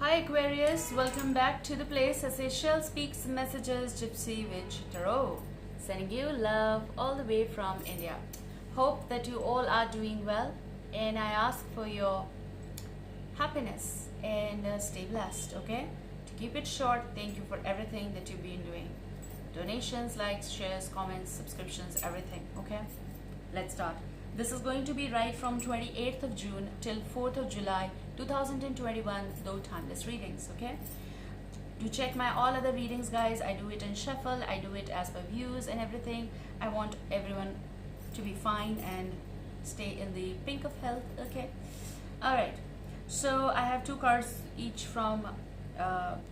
Hi Aquarius, welcome back to the place as Seychelles speaks messages Gypsy Witch Tarot. Sending you love all the way from India. Hope that you all are doing well and I ask for your happiness and stay blessed, okay? To keep it short, thank you for everything that you've been doing. Donations, likes, shares, comments, subscriptions, everything, okay? Let's start. This is going to be right from 28th of June till 4th of July 2021, though timeless readings, okay? To check my all other readings, guys, I do it in shuffle, I do it as per views and everything. I want everyone to be fine and stay in the pink of health, okay? Alright, so I have two cards each from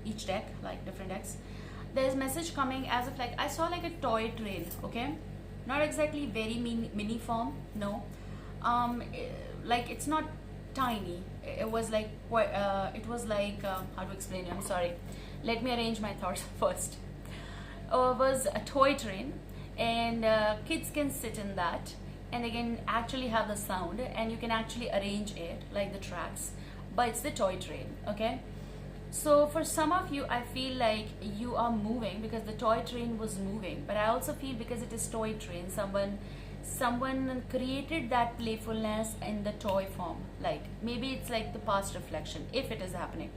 each deck, like different decks. There's message coming as if like I saw like a toy train, okay? Not exactly very mini form, no. Like it's not tiny. It was like how to explain it? I'm sorry. Let me arrange my thoughts first. It was a toy train, and kids can sit in that, and they can actually have the sound, and you can actually arrange it like the tracks. But it's the toy train, okay? So for some of you, I feel like you are moving because the toy train was moving. But I also feel because it is toy train, someone created that playfulness in the toy form. Like maybe it's like the past reflection, if it is happening.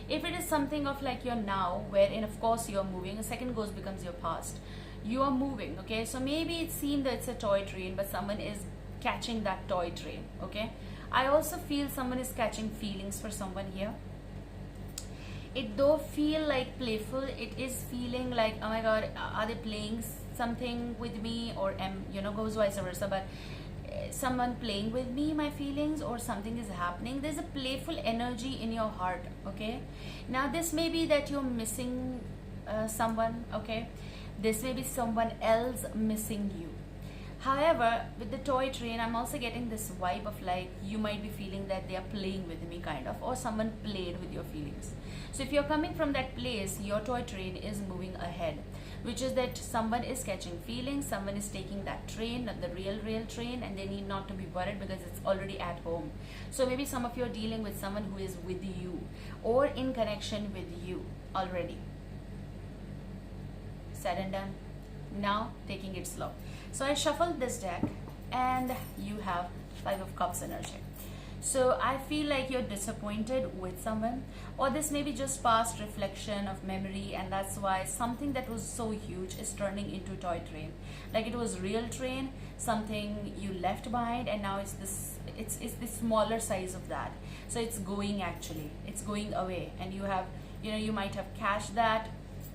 If it is something of like your now, wherein of course you're moving, a second goes becomes your past. You are moving, okay? So maybe it seemed that it's a toy train, but someone is catching that toy train, okay? I also feel someone is catching feelings for someone here. It though feel like playful, it is feeling like, oh my god, are they playing something with me, or goes vice versa, but someone playing with me, my feelings, or something is happening. There's a playful energy in your heart, okay? Now this may be that you're missing someone, okay? This may be someone else missing you. However, with the toy train, I'm also getting this vibe of like you might be feeling that they are playing with me, kind of, or someone played with your feelings. So if you're coming from that place, your toy train is moving ahead, which is that someone is catching feelings, someone is taking that train, not the real train, and they need not to be worried because it's already at home. So maybe some of you are dealing with someone who is with you or in connection with you already. Said and done. Now taking it slow. So I shuffled this deck and you have Five of Cups energy. So I feel like you're disappointed with someone, or this may be just past reflection of memory, and that's why something that was so huge is turning into toy train. Like it was real train, something you left behind, and now it's the smaller size of that. So it's going away, and you might have catched that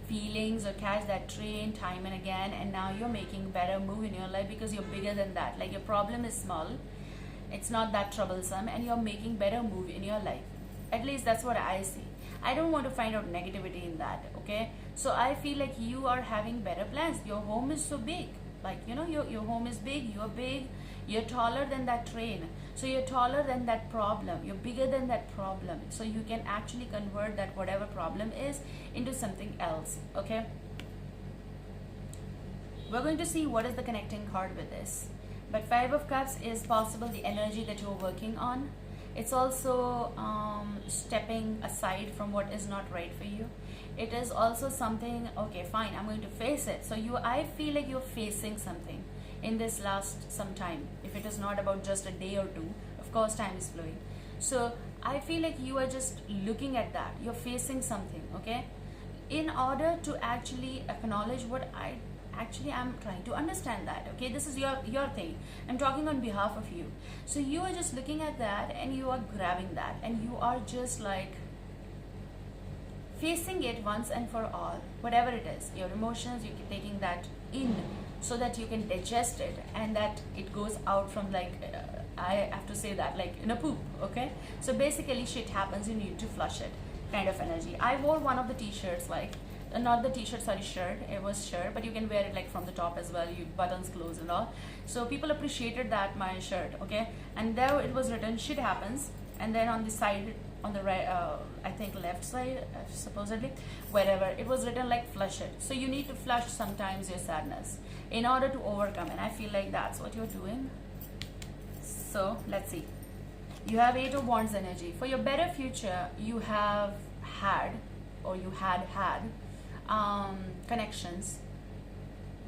feelings or catch that train time and again, and now you're making better move in your life because you're bigger than that. Like your problem is small, it's not that troublesome, and you're making better move in your life. At least that's what I see. I don't want to find out negativity in that, okay? So I feel like you are having better plans. Your home is so big, like your home is big, you're big, you're taller than that train, so you're taller than that problem, you're bigger than that problem, so you can actually convert that whatever problem is into something else, okay? We're going to see what is the connecting card with this. But Five of Cups is possible the energy that you're working on. It's also stepping aside from what is not right for you. It is also something, okay, fine, I'm going to face it. So I feel like you're facing something in this last some time. If it is not about just a day or two, of course time is flowing. So I feel like you are just looking at that. You're facing something, okay? In order to actually acknowledge what I'm trying to understand that, okay? This is your thing. I'm talking on behalf of you. So you are just looking at that and you are grabbing that and you are just like facing it once and for all, whatever it is, your emotions, you're taking that in so that you can digest it and that it goes out from like, I have to say that, like in a poop, okay? So basically shit happens, you need to flush it kind of energy. I wore one of the t-shirts, like, not the t-shirt, sorry, shirt, it was shirt, but you can wear it like from the top as well, you buttons closed and all. So people appreciated that, my shirt, okay? And there it was written, shit happens, and then on the side, on the right, I think left side, supposedly, wherever, it was written like flush it. So you need to flush sometimes your sadness in order to overcome, and I feel like that's what you're doing. So let's see. You have Eight of Wands energy. For your better future, you have had, or you had connections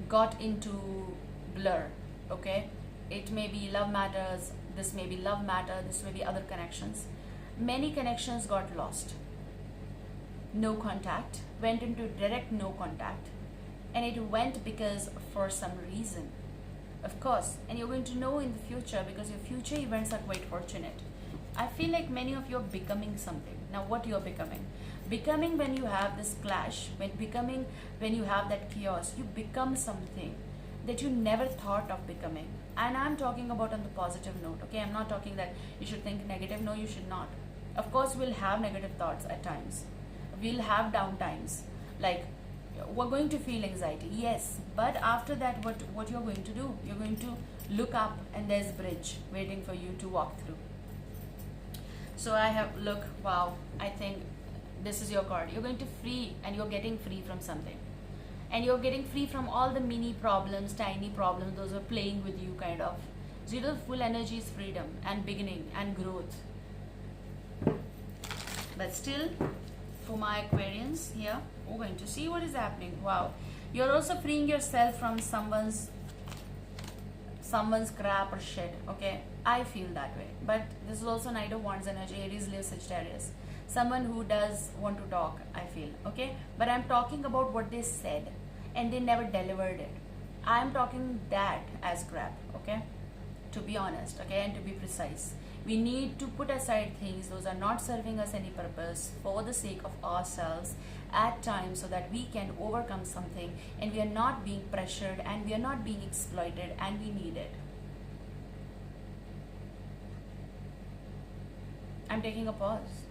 got into blur. Okay, it may be love matters, this may be love matter, this may be other connections. Many connections got lost, no contact, went into direct no contact, and it went because for some reason, of course, and you're going to know in the future because your future events are quite fortunate. I feel like many of you are becoming something. Now what you're becoming when you have this clash, when you have that chaos, you become something that you never thought of becoming. And I'm talking about on the positive note. Okay, I'm not talking that you should think negative. No, you should not. Of course, we'll have negative thoughts at times, we'll have down times, like we're going to feel anxiety, yes, but after that, what you're going to do, you're going to look up and there's a bridge waiting for you to walk through. So I have, look, wow, I think this is your card. You're going to free, and you're getting free from something, and you're getting free from all the mini problems, tiny problems, those are playing with you kind of. Zero full energy is freedom and beginning and growth. But still, for my Aquarians here, we're going to see what is happening. Wow, you're also freeing yourself from someone's crap or shit. Okay, I feel that way. But this is also Knight of Wands energy, Aries, Leo, Sagittarius. Someone who does want to talk, I feel. Okay, but I'm talking about what they said and they never delivered it. I'm talking that as crap. Okay, to be honest, okay, and to be precise, we need to put aside things those are not serving us any purpose for the sake of ourselves at times, so that we can overcome something and we are not being pressured and we are not being exploited, and we need it. I'm taking a pause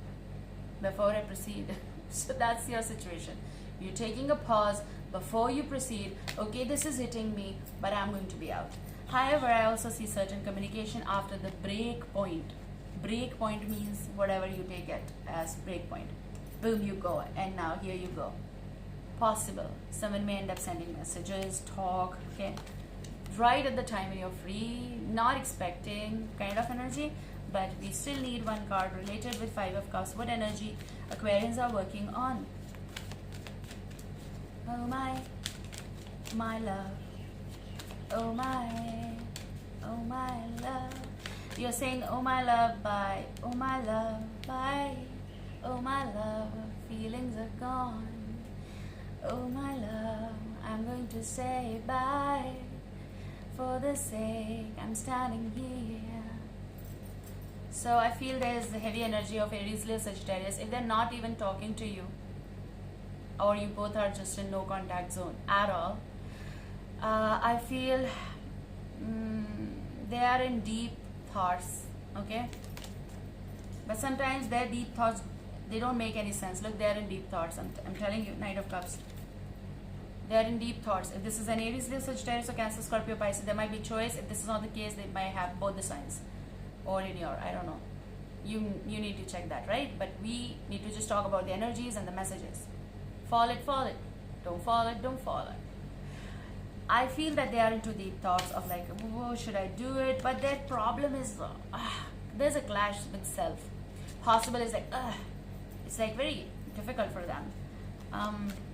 before I proceed. So that's your situation. You're taking a pause before you proceed. Okay, this is hitting me, but I'm going to be out. However, I also see certain communication after the break point. Break point means whatever you take it as break point. Boom, you go, and now here you go. Possible. Someone may end up sending messages, talk, okay? Right at the time when you're free, not expecting kind of energy, but we still need one card related with Five of Cups. What energy Aquarians are working on? Oh my love. Oh my love. You're saying oh my love, bye. Oh my love, bye. Oh my love, feelings are gone. Oh my love, I'm going to say bye. For the sake, I'm standing here. So I feel there's the heavy energy of Aries, Leo, Sagittarius. If they're not even talking to you, or you both are just in no contact zone at all, I feel they are in deep thoughts, okay? But sometimes their deep thoughts, they don't make any sense. Look, they're in deep thoughts. I'm telling you, Knight of Cups. They're in deep thoughts. If this is an Aries, Leo, Sagittarius, or Cancer, Scorpio, Pisces, there might be choice. If this is not the case, they might have both the signs. Or in your, I don't know. You need to check that, right? But we need to just talk about the energies and the messages. Fall it. Don't fall it, don't fall it. I feel that they are into deep thoughts of like, oh, should I do it? But their problem is, there's a clash with self. Possible is like, it's like very difficult for them.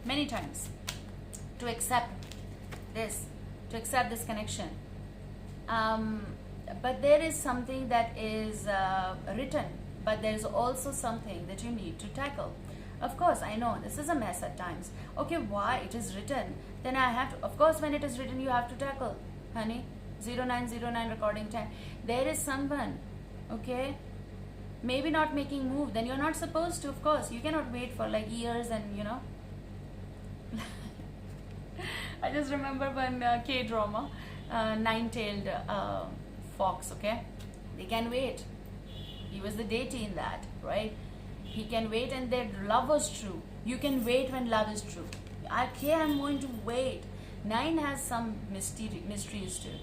Many times to accept this connection. But there is something that is written, but there's also something that you need to tackle. Of course, I know this is a mess at times. Okay, why it is written? Then I have to, of course, when it is written, you have to tackle, honey. 0909 recording time. There is someone, okay, maybe not making move. Then you're not supposed to, of course. You cannot wait for like years and, you know. I just remember when K-drama, Nine-Tailed Fox, okay? They can wait. He was the deity in that, right? He can wait, and their love was true. You can wait when love is true. Okay, I'm going to wait. 9 has some mysteries too.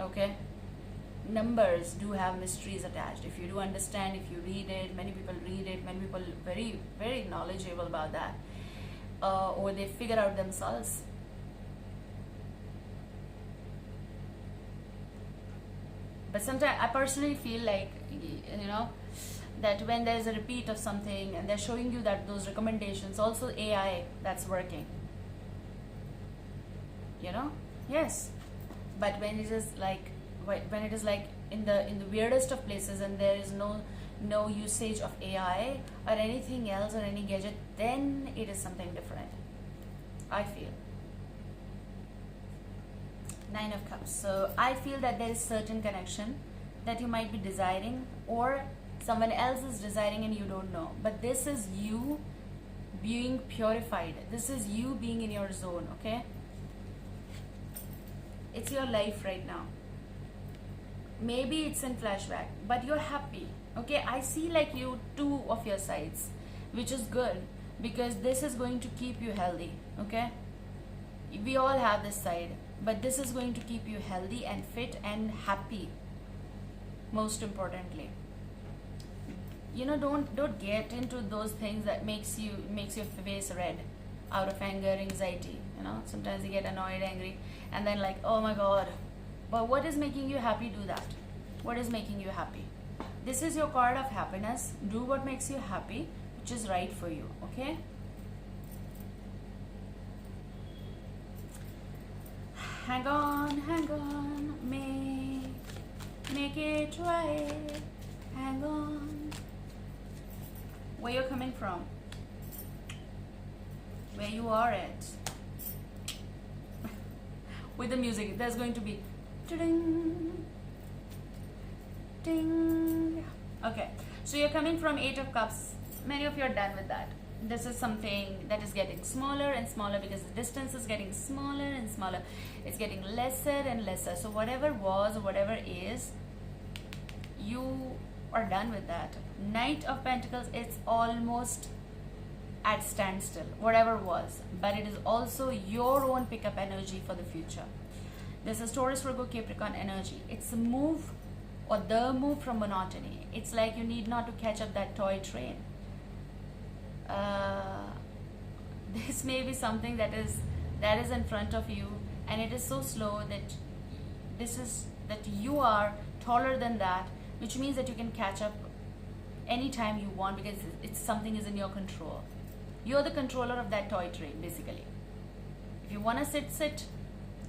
Okay? Numbers do have mysteries attached. If you do understand, if you read it, many people read it, many people very, very knowledgeable about that. Or they figure out themselves. But sometimes I personally feel like, you know, that when there's a repeat of something and they're showing you that those recommendations, also AI that's working, you know. Yes, but when it is like, when it is like in the weirdest of places and there is no usage of AI or anything else or any gadget, then it is something different, I feel. Nine of Cups. So I feel that there is certain connection that you might be desiring, or someone else is desiring and you don't know, but this is you being purified, this is you being in your zone. Okay, it's your life right now. Maybe it's in flashback, but you're happy. Okay, I see like you two of your sides, which is good, because this is going to keep you healthy. Okay, we all have this side, but this is going to keep you healthy and fit and happy, most importantly. You know, don't get into those things that makes your face red out of anger, anxiety. You know, sometimes you get annoyed, angry, and then like, oh my god. But what is making you happy? Do that. What is making you happy? This is your card of happiness. Do what makes you happy, which is right for you. Okay, hang on, make it right. Hang on. Where you're coming from, where you are at. With the music, there's going to be ding, ding. Okay, so you're coming from 8 of Cups. Many of you are done with that. This is something that is getting smaller and smaller, because the distance is getting smaller and smaller. It's getting lesser and lesser. So whatever was or whatever is, you are done with that. Knight of Pentacles, it's almost at standstill, whatever was, but it is also your own pickup energy for the future. This is Taurus, Virgo, Capricorn energy. It's a move, or the move from monotony. It's like you need not to catch up that toy train. This may be something that is in front of you, and it is so slow that you are taller than that, which means that you can catch up anytime you want, because it's something is in your control. You're the controller of that toy train, basically. If you want to sit.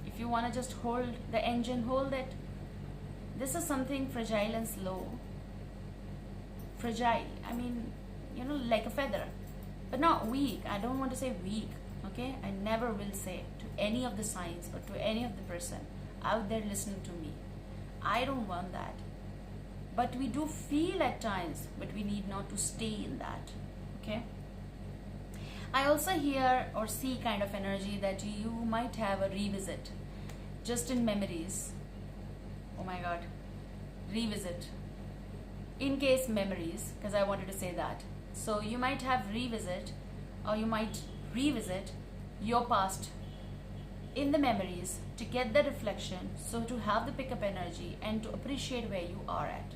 If you want to just hold the engine, hold it. This is something fragile and slow. Fragile, I mean, you know, like a feather, but not weak. I don't want to say weak. Okay, I never will say to any of the signs or to any of the person out there listening to me, I don't want that. But we do feel at times, but we need not to stay in that. Okay, I also hear or see kind of energy that you might have a revisit just in memories. Oh my god, revisit in case memories, because I wanted to say that. So you might have revisit, or you might revisit your past in the memories to get the reflection, so to have the pickup energy and to appreciate where you are at.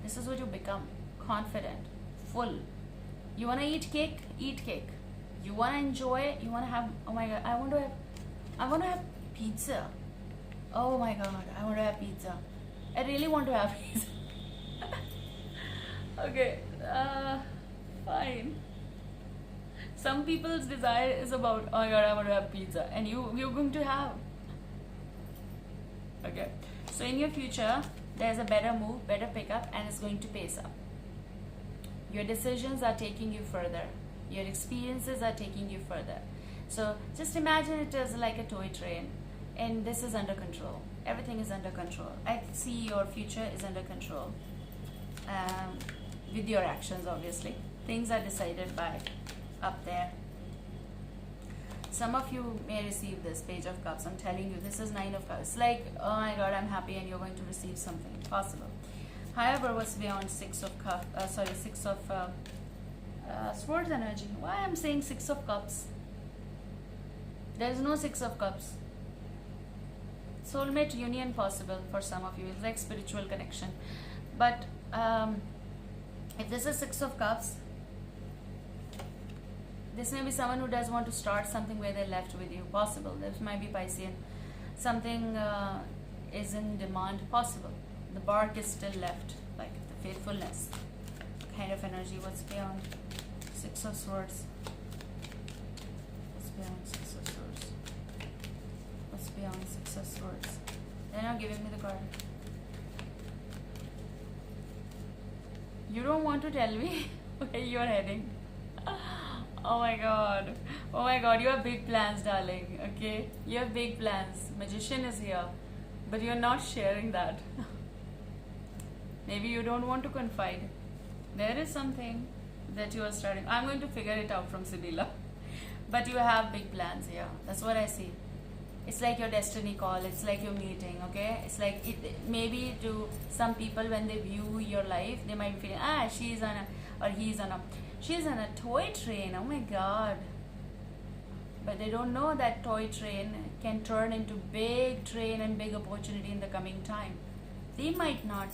This is what you become: confident, full. You want to eat cake? Eat cake. You want to enjoy it? You want to have, oh my god, I want to have pizza. Oh my god, I want to have pizza. I really want to have pizza. Okay, fine. Some people's desire is about, oh my god, I want to have pizza, and you're going to have. Okay, so in your future, there's a better move, better pickup, and it's going to pace up. Your decisions are taking you further. Your experiences are taking you further. So just imagine it as like a toy train, and this is under control. Everything is under control. I see your future is under control. With your actions, obviously. Things are decided by up there. Some of you may receive this Page of Cups. I'm telling you, this is 9 of Cups. It's like, oh my god, I'm happy, and you're going to receive something possible. However, what's beyond 6 of Cups? 6 of Swords energy. Why I'm saying 6 of Cups? There is no 6 of Cups. Soulmate union possible for some of you. It's like spiritual connection. But if this is 6 of Cups, this may be someone who does want to start something where they left with you. Possible. This might be Piscean. Something is in demand. Possible. The bark is still left, like the faithfulness. kind of energy. What's beyond Six of Swords? What's beyond Six of Swords? What's beyond Six of Swords? They're not giving me the card. You don't want to tell me where you're heading. Oh my god. Oh my god, you have big plans, darling. Okay? You have big plans. Magician is here. But you're not sharing that. Maybe you don't want to confide. There is something that you are starting. I'm going to figure it out from Sibila. But you have big plans, yeah. That's what I see. It's like your destiny call. It's like your meeting, okay? It's like, maybe to some people when they view your life, they might be feeling, she's on a, or he's on a, she's on a toy train. Oh my god. But they don't know that toy train can turn into big train and big opportunity in the coming time. They might not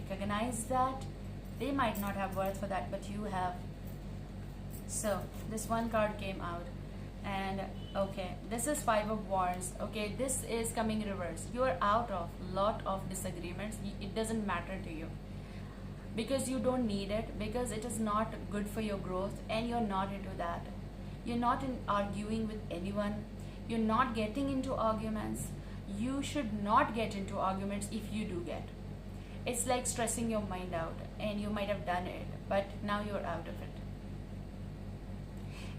recognize that. They might not have worth for that, but you have. So, this one card came out. And, okay, this is Five of Wands. Okay, this is coming in reverse. You are out of lot of disagreements. It doesn't matter to you. Because you don't need it. Because it is not good for your growth. And you're not into that. You're not arguing with anyone. You're not getting into arguments. You should not get into arguments if you do get. It's like stressing your mind out. And you might have done it. But now you're out of it.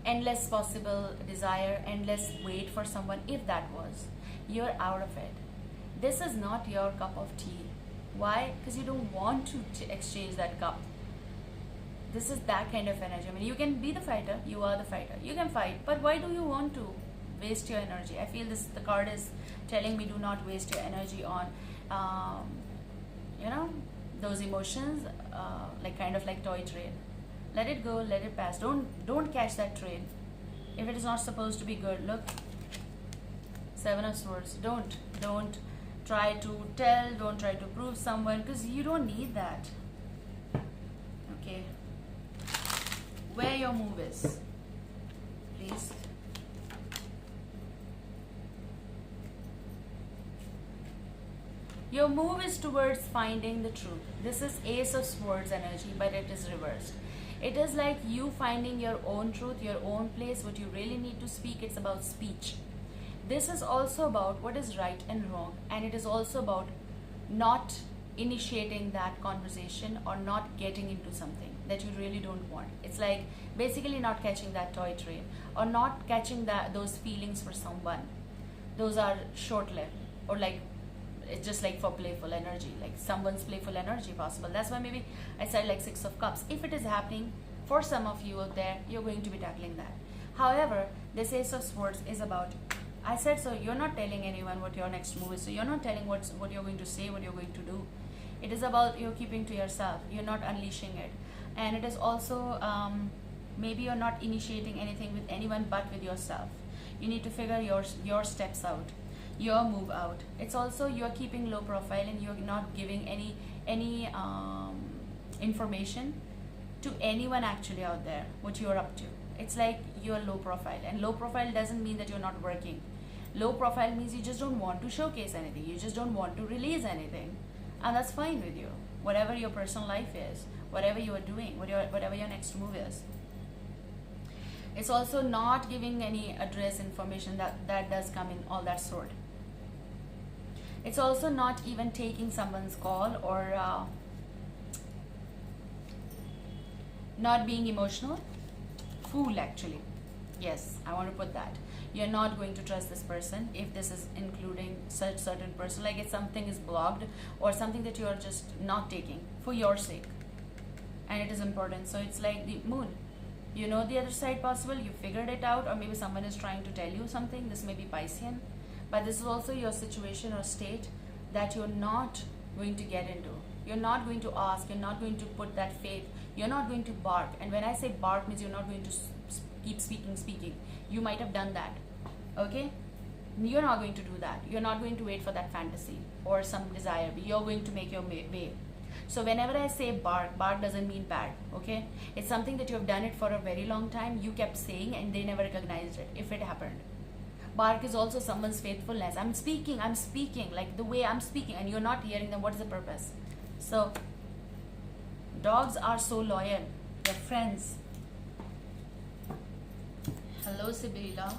Endless possible desire, endless wait for someone, if that was. You're out of it. This is not your cup of tea. Why? Because you don't want to exchange that cup. This is that kind of energy. I mean, you can be the fighter. You are the fighter. You can fight. But why do you want to waste your energy? I feel the card is telling me do not waste your energy on, those emotions, kind of like toy train. Let it go, let it pass. Don't catch that train. If it is not supposed to be good, look. Seven of Swords. Don't try to tell, don't try to prove someone, because you don't need that. Okay. Where your move is, please. Your move is towards finding the truth. This is Ace of Swords energy, but it is reversed. It is like you finding your own truth, your own place, what you really need to speak. It's about speech. This is also about what is right and wrong. And it is also about not initiating that conversation or not getting into something that you really don't want. It's like basically not catching that toy train or not catching those feelings for someone. Those are short-lived, or like it's just like for playful energy, like someone's playful energy possible. That's why maybe I said like Six of Cups. If it is happening for some of you out there, you're going to be tackling that. However, this Ace of Swords is about, I said, so you're not telling anyone what your next move is. So you're not telling what you're going to say, what you're going to do. It is about you keeping to yourself. You're not unleashing it. And it is also, maybe you're not initiating anything with anyone but with yourself. You need to figure your steps out, your move out. It's also you're keeping low profile and you're not giving any information to anyone actually out there what you're up to. It's like you're low profile, and low profile doesn't mean that you're not working. Low profile means you just don't want to showcase anything. You just don't want to release anything, and that's fine with you. Whatever your personal life is, whatever you are doing, whatever your next move is. It's also not giving any address information that does come in all that sort. It's also not even taking someone's call or not being emotional. Fool, actually. Yes, I want to put that. You're not going to trust this person if this is including such certain person. Like if something is blocked or something that you are just not taking for your sake. And it is important. So it's like the moon. You know the other side possible. You figured it out, or maybe someone is trying to tell you something. This may be Piscean. But this is also your situation or state that you're not going to get into. You're not going to ask. You're not going to put that faith. You're not going to bark. And when I say bark means you're not going to keep speaking. You might have done that. Okay? You're not going to do that. You're not going to wait for that fantasy or some desire. You're going to make your way. So whenever I say bark doesn't mean bad. Okay? It's something that you have done it for a very long time. You kept saying and they never recognized it, if it happened. Bark is also someone's faithfulness. I'm speaking, like the way I'm speaking, and you're not hearing them. What is the purpose? So Dogs are so loyal. They're friends. Hello, Sibylla.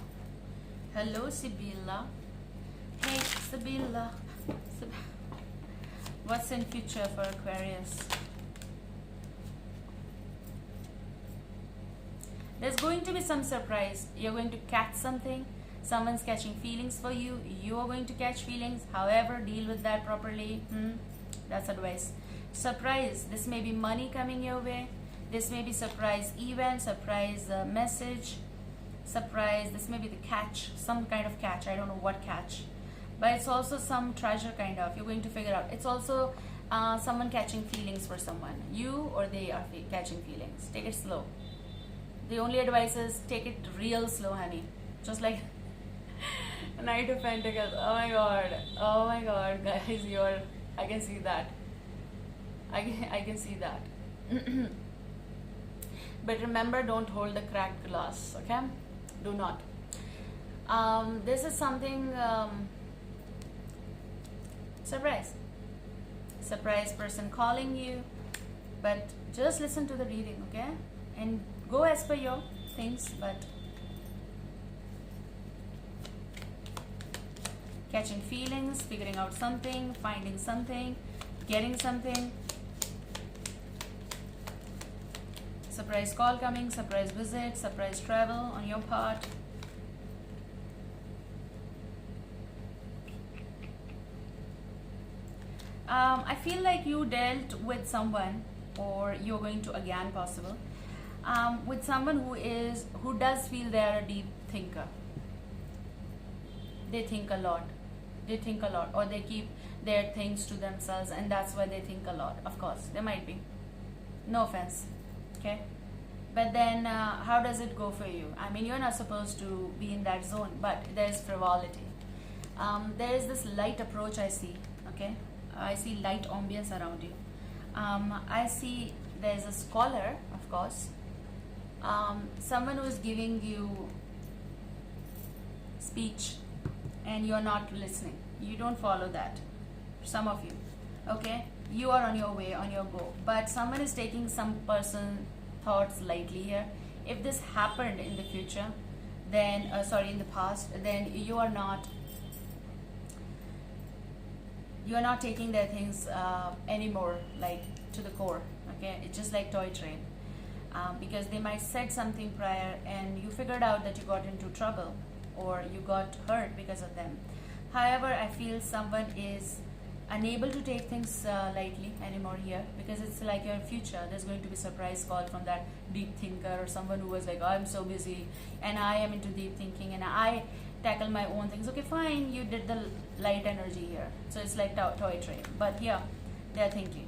Hello, Sibylla. Hey, Sibylla. What's in future for Aquarius? There's going to be some surprise. You're going to catch something. Someone's catching feelings for you. You are going to catch feelings. However, deal with that properly. That's advice. Surprise. This may be money coming your way. This may be surprise event, surprise message, surprise. This may be the catch, some kind of catch. I don't know what catch. But it's also some treasure kind of. You're going to figure out. It's also someone catching feelings for someone. You or they are catching feelings. Take it slow. The only advice is take it real slow, honey. Just like Knight of Pentacles. Oh my god. Oh my god, guys. I can see that. I can see that. But remember, don't hold the cracked glass, okay? Do not. This is something surprise. Surprise person calling you. But just listen to the reading, okay? And go as per your things, but catching feelings, figuring out something, finding something, getting something. Surprise call coming, surprise visit, surprise travel on your part. I feel like you dealt with someone, or you're going to again, possible, with someone who does feel they are a deep thinker. They think a lot. They think a lot, or they keep their things to themselves, and that's why they think a lot. Of course, there might be. No offense, okay? But then, how does it go for you? I mean, you're not supposed to be in that zone, but there's frivolity. There is this light approach I see, okay? I see light ambience around you. I see there's a scholar, of course, someone who is giving you speech and you're not listening. You don't follow that. Some of you, okay? You are on your way, on your go. But someone is taking some person thoughts lightly here. If this happened in the future, then, in the past, then you are not taking their things anymore, like to the core, okay? It's just like toy train, because they might said something prior and you figured out that you got into trouble or you got hurt because of them. However, I feel someone is unable to take things lightly anymore here, because it's like your future. There's going to be surprise call from that deep thinker, or someone who was like, oh, I'm so busy and I am into deep thinking and I tackle my own things. Okay, fine, you did the light energy here, so it's like toy train. But yeah, they're thinking,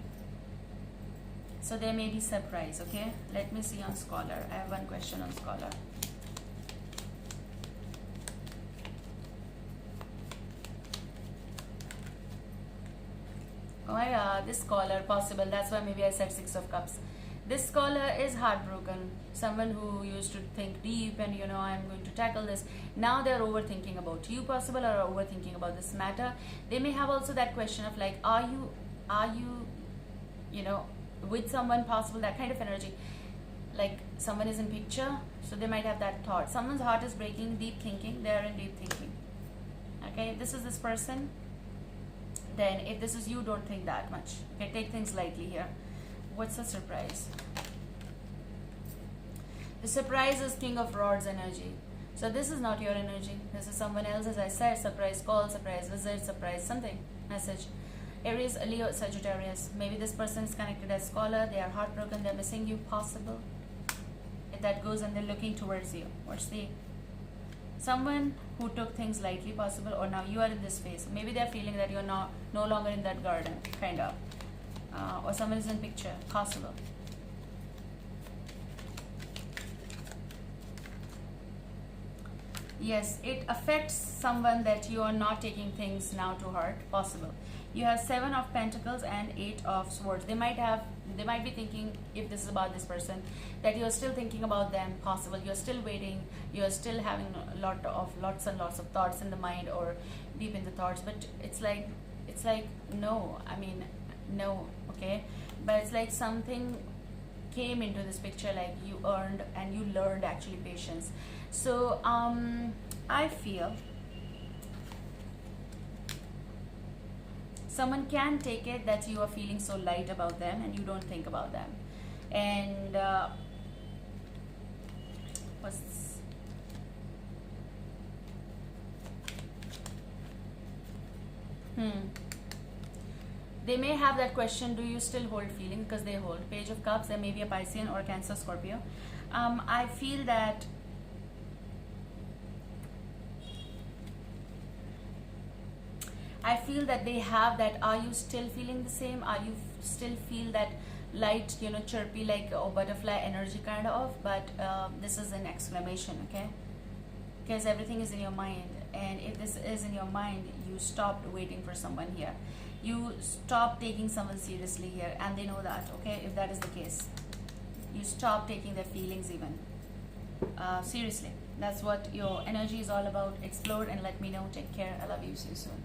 so there may be surprise. Okay, let me see on scholar. I have one question on scholar. Oh my god, this scholar, possible. That's why maybe I said Six of Cups. This scholar is heartbroken. Someone who used to think deep and, you know, I'm going to tackle this. Now they're overthinking about you, possible, or overthinking about this matter. They may have also that question of like, are you, you know, with someone, possible, that kind of energy. Like someone is in picture, so they might have that thought. Someone's heart is breaking, deep thinking. They're in deep thinking. Okay, if this is this person, then if this is you, don't think that much. Okay, take things lightly here. What's the surprise? The surprise is King of Rods energy. So this is not your energy. This is someone else, as I said. Surprise call, surprise visit, surprise something, message. Aries, Leo, Sagittarius. Maybe this person is connected as scholar. They are heartbroken. They're missing you, possible. If that goes and they're looking towards you. What's the... Someone who took things lightly, possible, or now you are in this phase. Maybe they're feeling that you're no longer in that garden, kind of. Or someone is in picture, possible. Yes, it affects someone that you are not taking things now to heart, possible. You have 7 of Pentacles and 8 of Swords. They might be thinking, if this is about this person, that you're still thinking about them, possible. You're still waiting. You're still having lots and lots of thoughts in the mind, or deep in the thoughts. But it's like no. I mean, no. Okay, but it's like something came into this picture, like you earned and you learned actually patience. So I feel someone can take it that you are feeling so light about them and you don't think about them. And what's this? They may have that question, do you still hold feeling? Because they hold. Page of Cups, there may be a Piscean or Cancer, Scorpio. I feel that they have that. Are you still feeling the same? Are you still feel that light, chirpy, like a butterfly energy kind of? But this is an exclamation, okay? Because everything is in your mind, and if this is in your mind, you stopped waiting for someone here. You stop taking someone seriously here, and they know that, okay? If that is the case, you stop taking their feelings even seriously. That's what your energy is all about. Explore and let me know. Take care. I love you. See you soon.